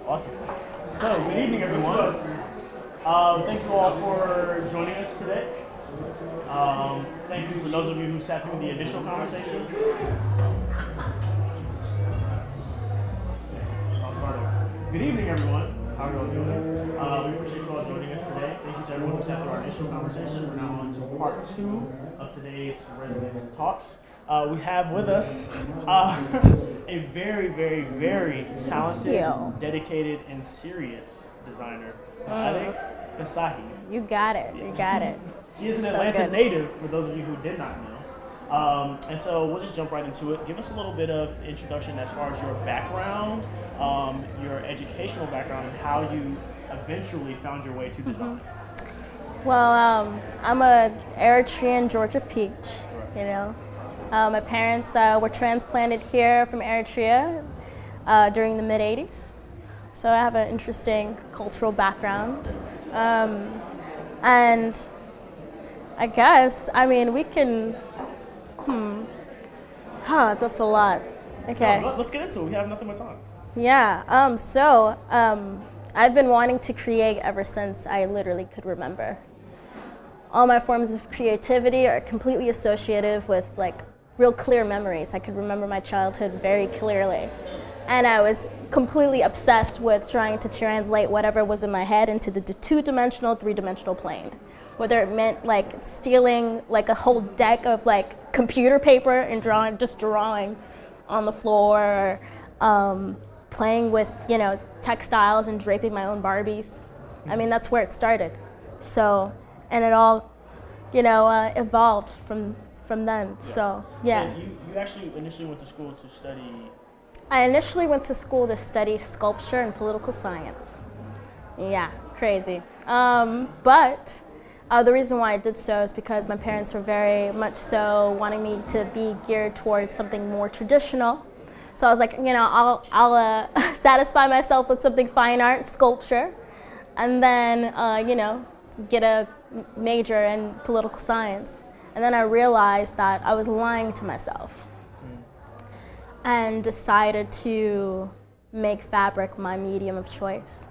Awesome. So, good evening, everyone. Thank you all for joining us today. Thank you for those of you who sat through the initial conversation. I'll start over. Good evening, everyone. How are you all doing? We appreciate you all joining us today. Thank you to everyone who sat through our initial conversation. We're now on to part 2 of today's Residence Talks. We have with us a very, very, very talented, dedicated, and serious designer, Mairig Fesshaye. You got it. You got it. She is an Atlanta native, for those of you who did not know. And so we'll just jump right into it. Give us a little bit of introduction as far as your background, your educational background, and how you eventually found your way to design. Well, I'm a Eritrean Georgia peach, you know. My parents were transplanted here from Eritrea during the mid-'80s. So I have an interesting cultural background. And I guess, I mean, we can, that's a lot. Okay. No, let's get into it. We have nothing but time. Yeah, I've been wanting to create ever since I literally could remember. All my forms of creativity are completely associative with like real clear memories. I could remember my childhood very clearly. And I was completely obsessed with trying to translate whatever was in my head into the two-dimensional, three-dimensional plane. Whether it meant like stealing like a whole deck of like computer paper and drawing on the floor, or playing with, textiles and draping my own Barbies. I mean, that's where it started. So, and it all, evolved from then. Yeah. So, yeah. So you actually initially went to school to study? I initially went to school to study sculpture and political science. Yeah, crazy. But the reason why I did so is because my parents were very much so wanting me to be geared towards something more traditional. So I was like, I'll satisfy myself with something fine art, sculpture, and then, get a major in political science. And then I realized that I was lying to myself and decided to make fabric my medium of choice.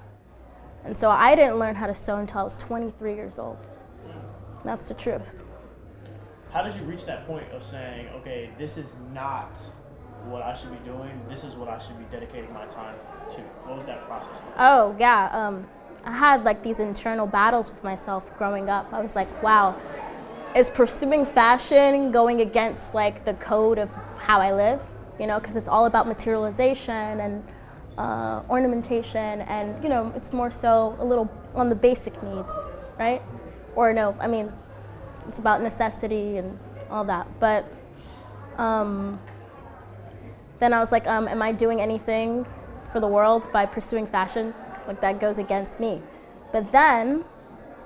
And so I didn't learn how to sew until I was 23 years old. That's the truth. How did you reach that point of saying, okay, this is not what I should be doing, this is what I should be dedicating my time to? What was that process like? Oh, yeah. I had like these internal battles with myself growing up. I was like, wow, is pursuing fashion going against like the code of how I live? Because it's all about materialization and ornamentation, and it's more so a little on the basic needs, right? Or no, I mean, it's about necessity and all that. But then I was like, am I doing anything for the world by pursuing fashion? Like, that goes against me. But then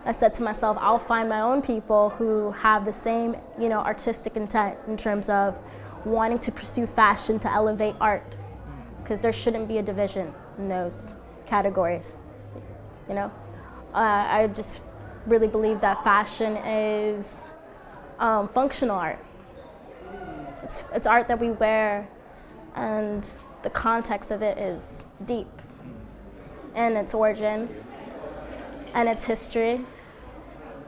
I said to myself, I'll find my own people who have the same, artistic intent in terms of wanting to pursue fashion to elevate art, because there shouldn't be a division in those categories. I just really believe that fashion is functional art. It's art that we wear, and the context of it is deep, and its origin and its history.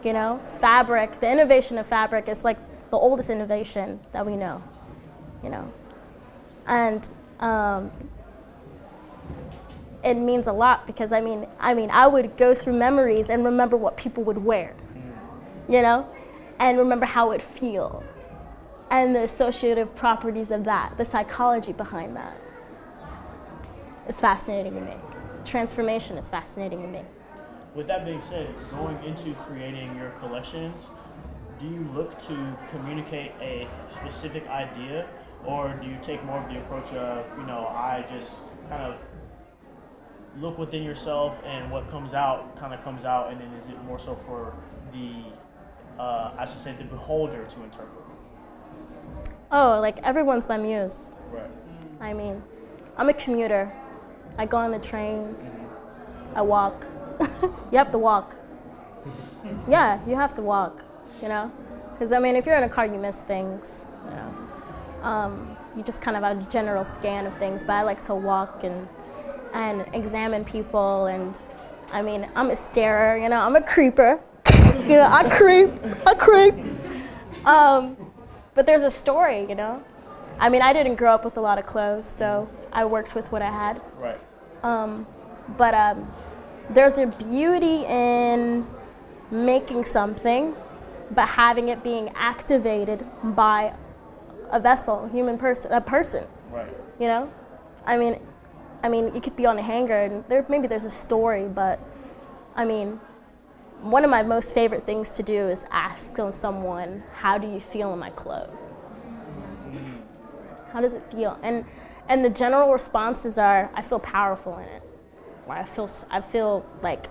Fabric, the innovation of fabric is like the oldest innovation that we know. And it means a lot, because I mean, I would go through memories and remember what people would wear, and remember how it feel, and the associative properties of that, the psychology behind that is fascinating to me. Transformation is fascinating to me. With that being said, going into creating your collections, do you look to communicate a specific idea, or do you take more of the approach of, I just kind of look within yourself, and what comes out kind of comes out, and then is it more so for the, the beholder to interpret? Oh, like everyone's my muse. Right. I mean, I'm a commuter. I go on the trains. I walk. You have to walk. Yeah, you have to walk, Because, if you're in a car, you miss things, You just kind of have a general scan of things, but I like to walk and and examine people. And I mean, I'm a starer, you know, I'm a creeper. You know, I creep. But there's a story, you know. I mean, I didn't grow up with a lot of clothes, so I worked with what I had. Right. But there's a beauty in making something, but having it being activated by a vessel, a person. Right. You know, I mean, it could be on a hanger, and maybe there's a story, but I mean, one of my most favorite things to do is ask someone, "How do you feel in my clothes? How does it feel?" And the general responses are, "I feel powerful in it." Or I feel like,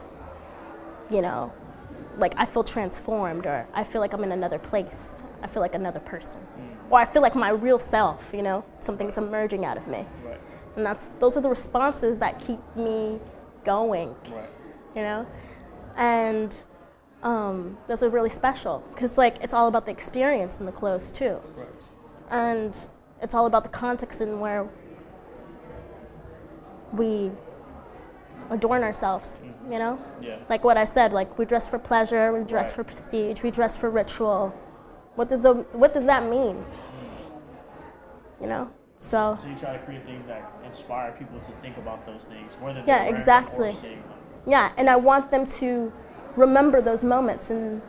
you know, like I feel transformed, or I feel like I'm in another place. I feel like another person. Or I feel like my real self, you know, something's emerging out of me. Right. And those are the responses that keep me going, Right. you know? And those are really special, because like it's all about the experience in the clothes too. Right. And it's all about the context in where we adorn ourselves, you know? Yeah. Like what I said, like we dress for pleasure, we dress Right. for prestige, we dress for ritual. What does that mean? You know? So you try to create things that inspire people to think about those things, whether they're yeah, wearing them exactly. or seeing them. Yeah, and I want them to remember those moments and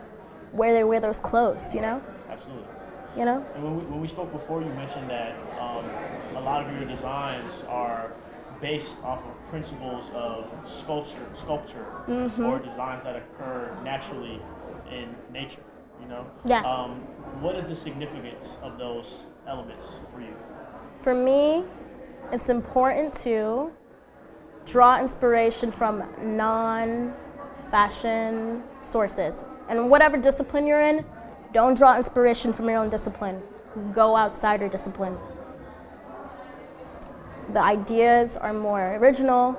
where they wear those clothes, you know? Absolutely. You know? And when we spoke before, you mentioned that a lot of your designs are based off of principles of sculpture or designs that occur naturally in nature, you know? Yeah. What is the significance of those elements for you? For me, it's important to draw inspiration from non-fashion sources. And whatever discipline you're in, don't draw inspiration from your own discipline. Go outside your discipline. The ideas are more original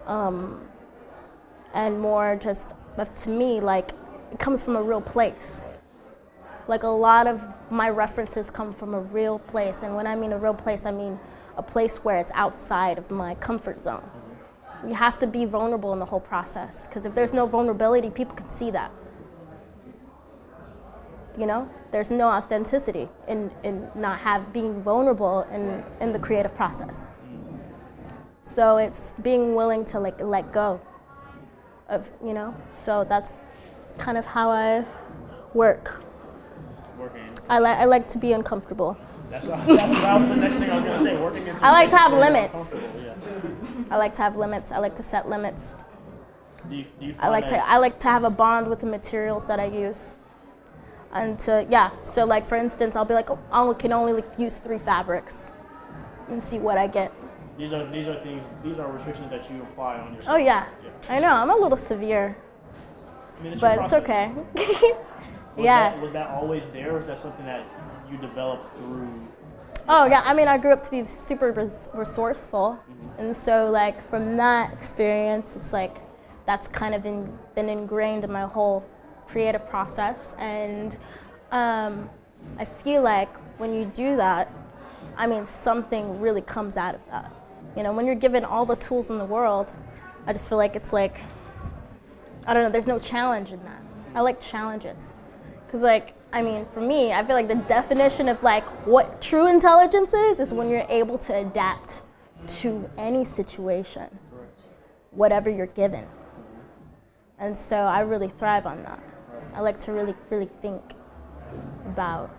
and more just, to me, like, it comes from a real place. Like a lot of my references come from a real place. And when I mean a real place, I mean a place where it's outside of my comfort zone. You have to be vulnerable in the whole process, because if there's no vulnerability, people can see that. You know, there's no authenticity in not being vulnerable in the creative process. So it's being willing to like let go of, you know. So that's kind of how I work. I like to be uncomfortable. That was the next thing I was going to say. Working in. I like to have limits. Yeah. I like to have limits. I like to set limits. Do you I like to have a bond with the materials that I use. And so like for instance, I'll be like, I can only use 3 fabrics and see what I get. These are restrictions that you apply on yourself. Oh yeah. I know, I'm a little severe, I mean, but it's okay. Was that always there, or was that something that you developed through? Oh yeah, I mean, I grew up to be super resourceful, and so like from that experience, it's like that's kind of been ingrained in my whole creative process. And I feel like when you do that, I mean, something really comes out of that. You know, when you're given all the tools in the world, I just feel like it's like, I don't know, there's no challenge in that. I like challenges. Because like, I mean, for me, I feel like the definition of like what true intelligence is when you're able to adapt to any situation, whatever you're given. And so I really thrive on that. I like to really, really think about,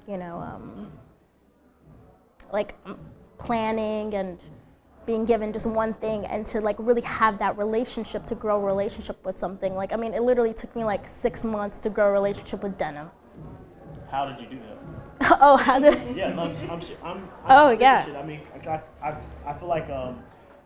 you know, like planning and being given just one thing, and to like really have that relationship, to grow a relationship with something. Like, I mean, it literally took me like 6 months to grow a relationship with denim. How did you do that? Oh, how did? Yeah, no, Oh, yeah. I mean, I feel like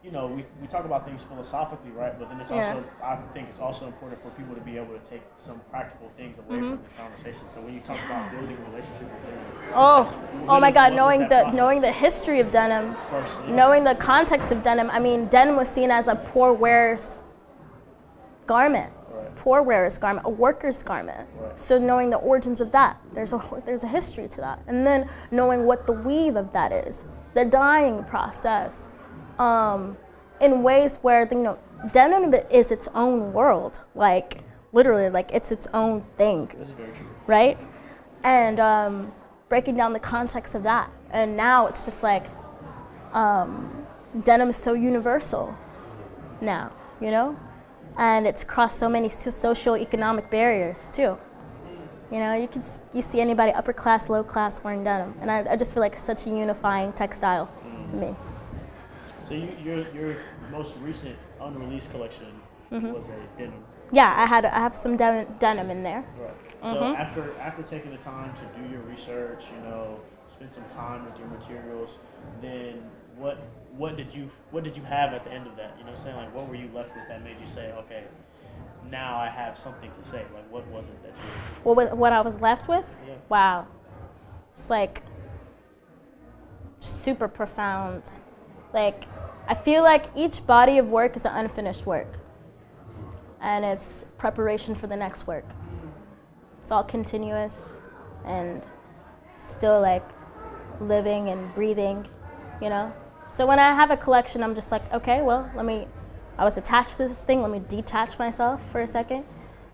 you know, we talk about things philosophically, right? But then it's also, I think it's also important for people to be able to take some practical things away from this conversation. So when you talk about building a relationship with denim, oh my God, knowing the history of denim, first, knowing the context of denim. I mean, denim was seen as a poor wearer's garment, a worker's garment. Right. So knowing the origins of that, there's a history to that, and then knowing what the weave of that is, the dyeing process. in ways where, denim is its own world. Like, literally, like, it's its own thing. That's very true. Right? And breaking down the context of that. And now it's just like, denim is so universal now, And it's crossed so many socio-economic barriers, too. You see anybody upper class, low class wearing denim. And I just feel like it's such a unifying textile to me. So your most recent unreleased collection was a denim. Yeah, I have some denim in there. Right. So after taking the time to do your research, spend some time with your materials, then what did you have at the end of that? Like, what were you left with that made you say, okay, now I have something to say? Like, what was it that you... Well, what I was left with? Yeah. Wow. It's like super profound. Like, I feel like each body of work is an unfinished work. And it's preparation for the next work. It's all continuous and still like living and breathing, So when I have a collection, I'm just like, okay, well, I was attached to this thing, let me detach myself for a second.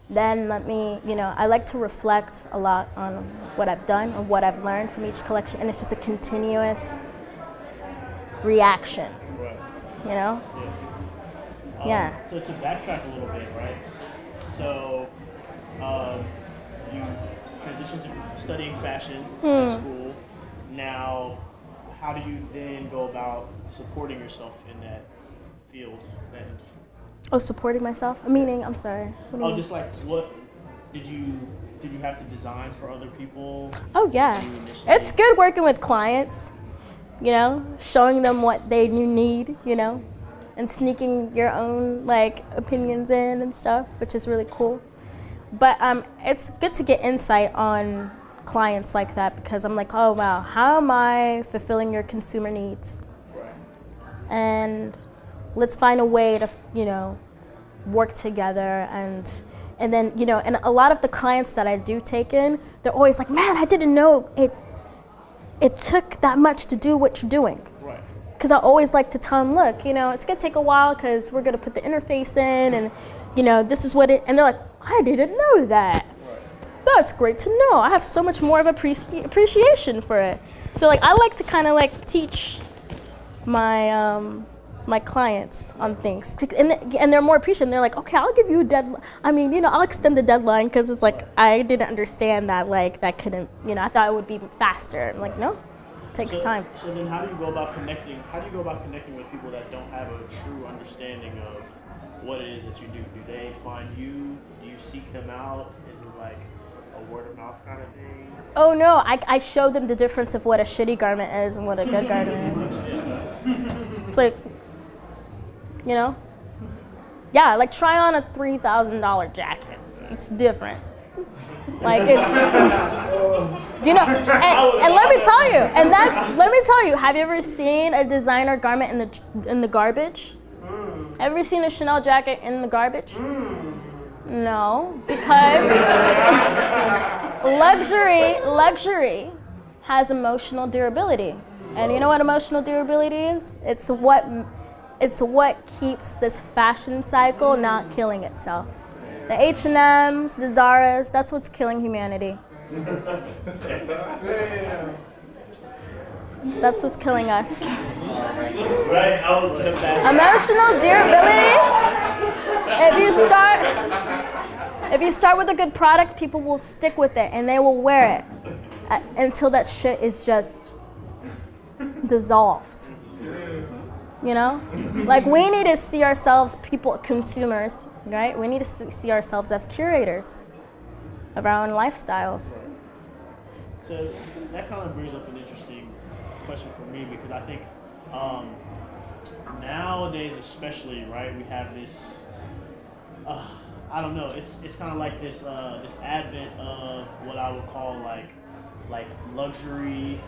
Then I like to reflect a lot on what I've done and what I've learned from each collection, and it's just a continuous reaction, Right. Yeah. So to backtrack a little bit, right? So you transitioned to studying fashion at school. Now, how do you then go about supporting yourself in that field, that industry? Oh, supporting myself? Meaning, I'm sorry. What do you mean? Just like, what did you have to design for other people? Oh yeah, it's good working with clients. Showing them what they need. And sneaking your own like opinions in and stuff, which is really cool. But it's good to get insight on clients like that because I'm like, oh wow, how am I fulfilling your consumer needs? Right. And let's find a way to, work together and then, and a lot of the clients that I do take in, they're always like, man, I didn't know it took that much to do what you're doing. Right. Because I always like to tell them, look, it's going to take a while because we're going to put the interface in and, this is what and they're like, I didn't know that. Right. That's great to know. I have so much more of appreciation for it. So like I like to kind of like teach my my clients on things, and they're more appreciative. They're like, okay, I'll give you a deadline. I'll extend the deadline because it's like I didn't understand that like that couldn't, I thought it would be faster. I'm like, no, it takes time. So then, how do you go about connecting? How do you go about connecting with people that don't have a true understanding of what it is that you do? Do they find you? Do you seek them out? Is it like a word of mouth kind of thing? Oh no, I show them the difference of what a shitty garment is and what a good garment is. It's like, yeah, like try on a $3,000 jacket. It's different. Like it's, and let me tell you, have you ever seen a designer garment in the garbage? Ever seen a Chanel jacket in the garbage? No, because luxury has emotional durability. And you know what emotional durability is? It's what keeps this fashion cycle not killing itself. The H&Ms, the Zaras, that's what's killing humanity. That's what's killing us. Emotional durability. If you start with a good product, people will stick with it and they will wear it until that shit is just dissolved. Like we need to see ourselves, consumers, right? We need to see ourselves as curators of our own lifestyles. So that kind of brings up an interesting question for me because I think nowadays especially, right, we have this, I don't know, it's kind of like this advent of what I would call like luxury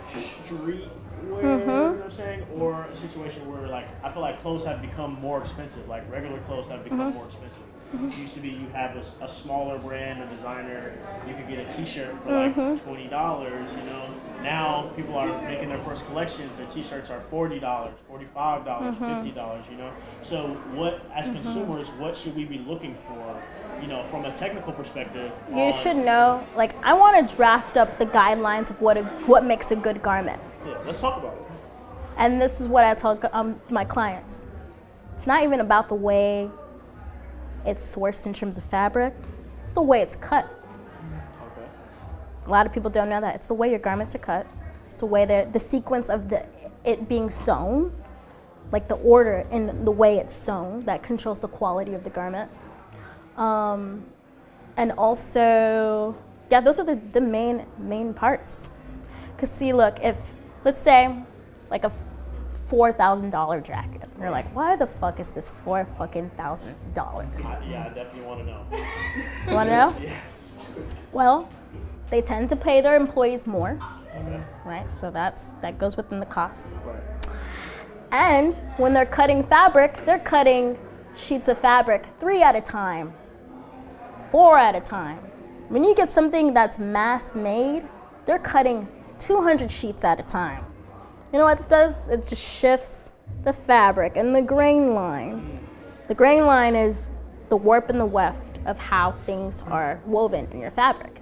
wear, you know what I'm saying? Or a situation where like I feel like clothes have become more expensive, like regular clothes have become more expensive. It used to be you have a smaller brand, a designer, you could get a t-shirt for like $20, you know. Now people are making their first collections, their t-shirts are $40, $45, $50, you know. So what, as consumers, what should we be looking for, you know, from a technical perspective? You should know, like, I want to draft up the guidelines of what makes a good garment. Yeah, let's talk about it. And this is what I tell my clients. It's not even about the way it's sourced in terms of fabric. It's the way it's cut. Okay. A lot of people don't know that. It's the way your garments are cut. It's the way the sequence of it being sewn, like the order and the way it's sewn, that controls the quality of the garment. And also, yeah, those are the main parts. Because see, look, if, let's say, like a $4,000 jacket. You're like, why the fuck is this $4,000? Yeah, I definitely want to know. You want to know? Yes. Well, they tend to pay their employees more, Okay. right? So that goes within the cost. Right. And when they're cutting fabric, they're cutting sheets of fabric 3 at a time, 4 at a time. When you get something that's mass made, they're cutting 200 sheets at a time. You know what it does? It just shifts the fabric and the grain line. The grain line is the warp and the weft of how things are woven in your fabric.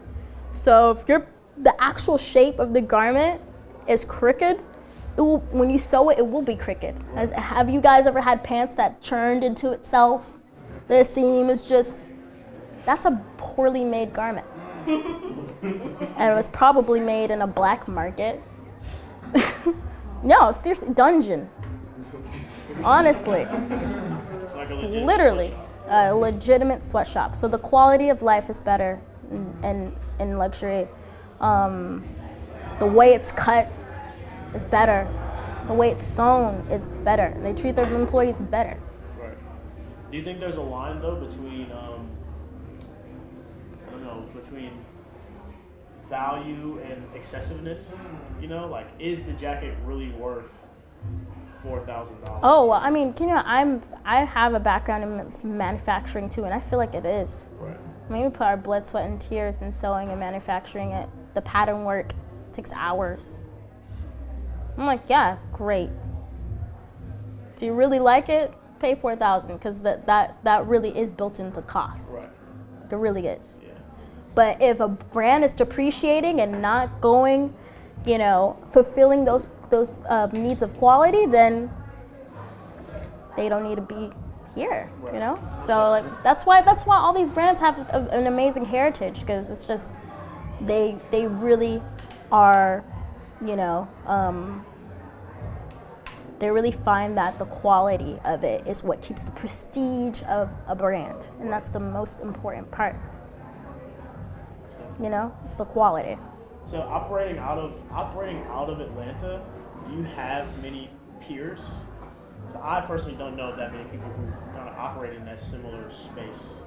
So if the actual shape of the garment is crooked, when you sew it, it will be crooked. Have you guys ever had pants that churned into itself? The seam is just, that's a poorly made garment. And it was probably made in a black market. No, seriously, dungeon. Honestly. Like Literally, a legitimate sweatshop. So the quality of life is better in luxury. The way it's cut is better. The way it's sewn is better. They treat their employees better. Right. Do you think there's a line though between between value and excessiveness? You know, like, is the jacket really worth $4,000? Oh, well, I mean, you know, I have a background in manufacturing too, and I feel like it is. Right. I mean, we put our blood, sweat, and tears in sewing and manufacturing it. The pattern work takes hours. I'm like, yeah, great. If you really like it, pay $4,000, because that really is built into the cost. Right. It really is. Yeah. But if a brand is depreciating and not going, you know, fulfilling those needs of quality, then they don't need to be here, Right. you know? So like, that's why all these brands have an amazing heritage, because it's just, they really are, you know, they really find that the quality of it is what keeps the prestige of a brand. And that's the most important part. You know, it's the quality. So operating out of Atlanta, do you have many peers? So I personally don't know that many people who kind of operate in that similar space.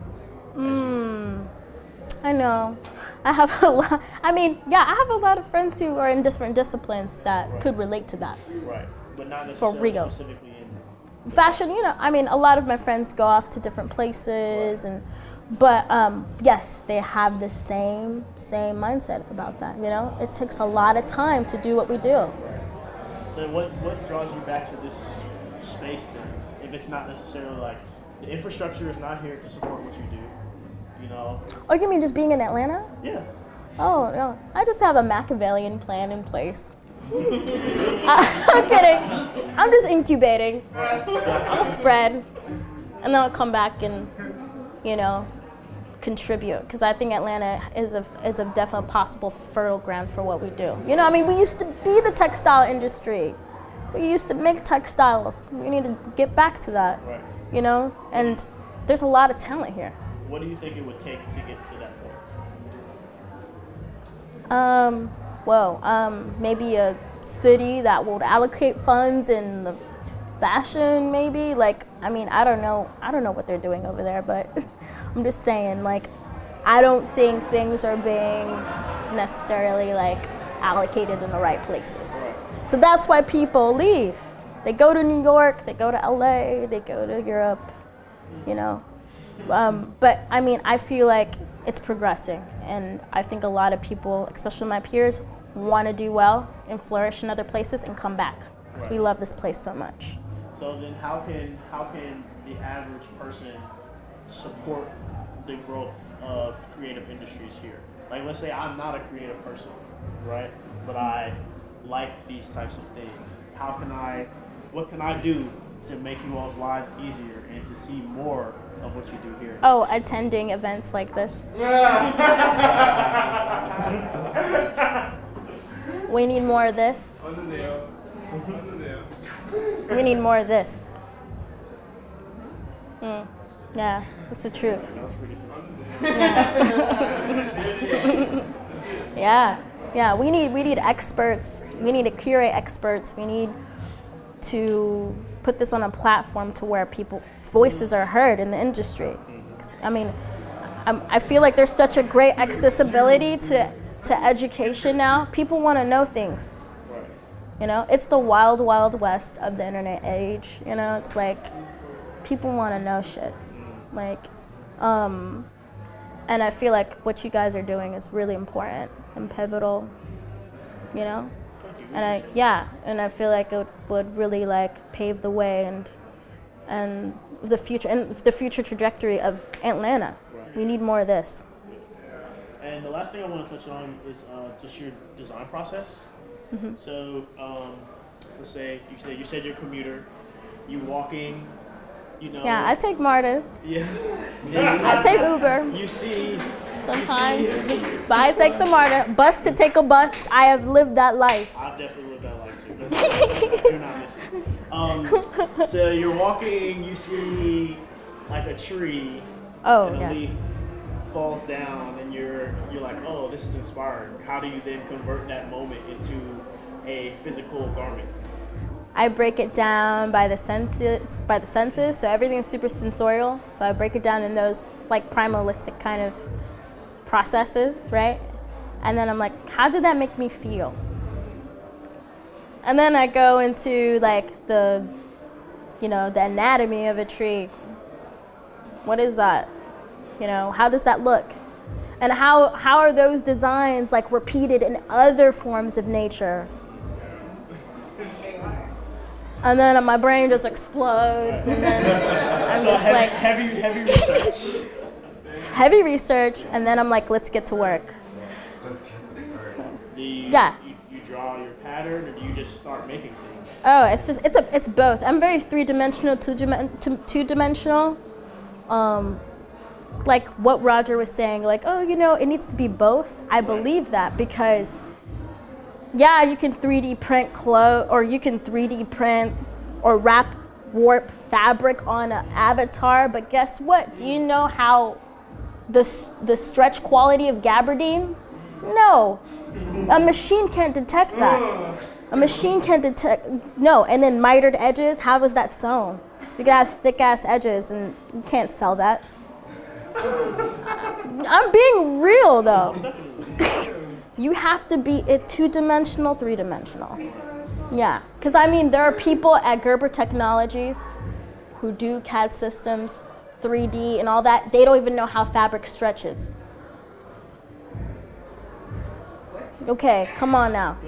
I know. I have a lot. I mean, yeah, I have a lot of friends who are in different disciplines that Right. could relate to that. Right, but not For necessarily real. specifically in Fashion, you know, I mean, a lot of my friends go off to different places, but yes, they have the same mindset about that. You know, it takes a lot of time to do what we do. Right. So what draws you back to this space then? If it's not necessarily like the infrastructure is not here to support what you do, you know? Oh, you mean just being in Atlanta? Yeah. Oh no, I just have a Machiavellian plan in place. I'm kidding. I'm just incubating. I'll spread, and then I'll come back and, you know, contribute. Because I think Atlanta is a definite possible fertile ground for what we do. You know, I mean, we used to be the textile industry. We used to make textiles. We need to get back to that. Right. You know, and there's a lot of talent here. What do you think it would take to get to that point? Maybe a city that would allocate funds in the fashion, maybe. Like, I mean, I don't know what they're doing over there, but I'm just saying, like, I don't think things are being necessarily like allocated in the right places. Right. So that's why people leave. They go to New York, they go to LA, they go to Europe, you know. But I mean, I feel like it's progressing, and I think a lot of people, especially my peers, want to do well and flourish in other places and come back because we love this place so much. So then how can the average person support the growth of creative industries here? Like, let's say I'm not a creative person, right? But I like these types of things. What can I do to make you all's lives easier and to see more of what you do here? Oh, attending events like this. We need more of this. We need more of this. Yeah, that's the truth. Yeah. We need experts. We need to curate experts. We need to put this on a platform to where voices are heard in the industry. I mean, I feel like there's such a great accessibility to education now. People want to know things. You know, it's the wild, wild west of the internet age. You know, it's like people want to know shit. Like, and I feel like what you guys are doing is really important and pivotal. You know, and I feel like it would really like pave the way and the future trajectory of Atlanta. We need more of this. And the last thing I want to touch on is just your design process. Mm-hmm. So let's say you said you're a commuter, you walking, you know. Yeah, I take MARTA. Yeah. I take Uber. You see. Sometimes, but I take the MARTA. Bus to take a bus. I have lived that life. I've definitely lived that life too. You're not missing. So you're walking, you see like a tree. Oh, and a yes. leaf falls down, and you're like, oh, this is inspiring. How do you then convert that moment into a physical garment? I break it down by the senses. So everything is super sensorial. So I break it down in those like primalistic kind of processes, right? And then I'm like, how did that make me feel? And then I go into like the anatomy of a tree. What is that? You know, how does that look? And how are those designs like repeated in other forms of nature? And then my brain just explodes, and then I'm just like heavy research. Heavy research, and then I'm like, let's get to work. Do you draw your pattern, or do you just start making things? Oh, it's both. I'm very three-dimensional, two-dimensional. Like what Roger was saying, like, oh, you know, it needs to be both. I believe that because, yeah, you can 3D print clothes, or you can 3D print or warp fabric on an avatar, but guess what? Do you know how the stretch quality of gabardine? No. A machine can't detect that. A machine can't detect, no. And then mitered edges, how is that sewn? You gotta have thick ass edges, and you can't sell that. I'm being real though. You have to be two-dimensional, three-dimensional. Yeah, because I mean, there are people at Gerber Technologies who do CAD systems, 3D and all that. They don't even know how fabric stretches. Okay, come on now.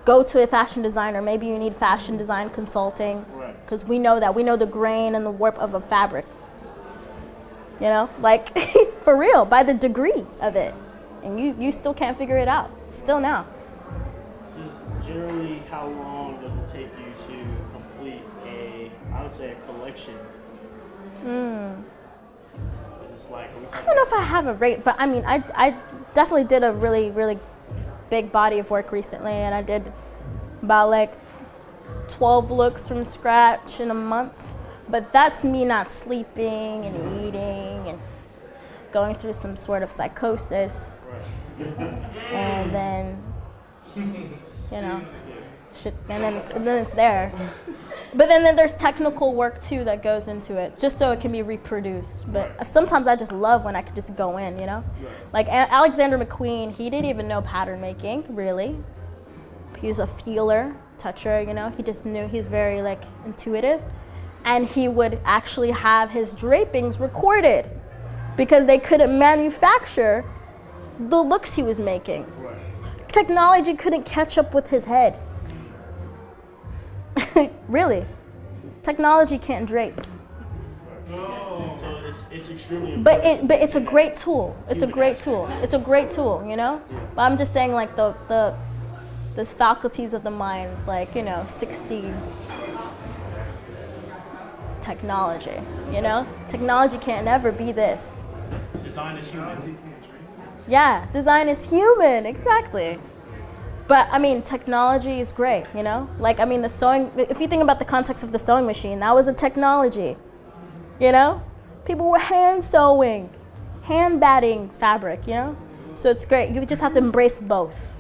Go to a fashion designer. Maybe you need fashion design consulting, because we know that. We know the grain and the warp of a fabric. You know, like for real, by the degree of it. And you still can't figure it out, still now. Generally, how long does it take you to complete a collection? It's like, I don't know if I have a rate, but I mean, I definitely did a really, really big body of work recently, and I did about like 12 looks from scratch in a month. But that's me not sleeping and eating and going through some sort of psychosis. And then, you know, shit, and then it's there. But then there's technical work too that goes into it, just so it can be reproduced. But sometimes I just love when I could just go in, you know? Like Alexander McQueen, he didn't even know pattern making, really. He was a feeler, toucher, you know. He just knew, he's very like intuitive. And he would actually have his drapings recorded because they couldn't manufacture the looks he was making. Right. Technology couldn't catch up with his head. Really. Technology can't drape. No. So it's extremely but it's a great tool. It's a great tool. It's a great tool, you know? But I'm just saying like the faculties of the mind, like, you know, succeed technology, you know? Technology can't ever be this. Design is human. Yeah, design is human, exactly. But I mean, technology is great, you know? Like, I mean, the sewing, if you think about the context of the sewing machine, that was a technology, you know? People were hand sewing, hand batting fabric, you know? So it's great. You just have to embrace both.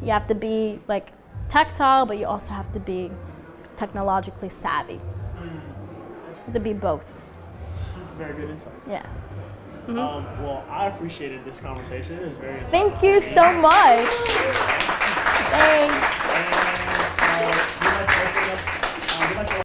You have to be like tactile, but you also have to be technologically savvy. You have to be both. That's very good insights. Yeah. Well, I appreciated this conversation. It was very insightful. Thank you so much. Thanks. And,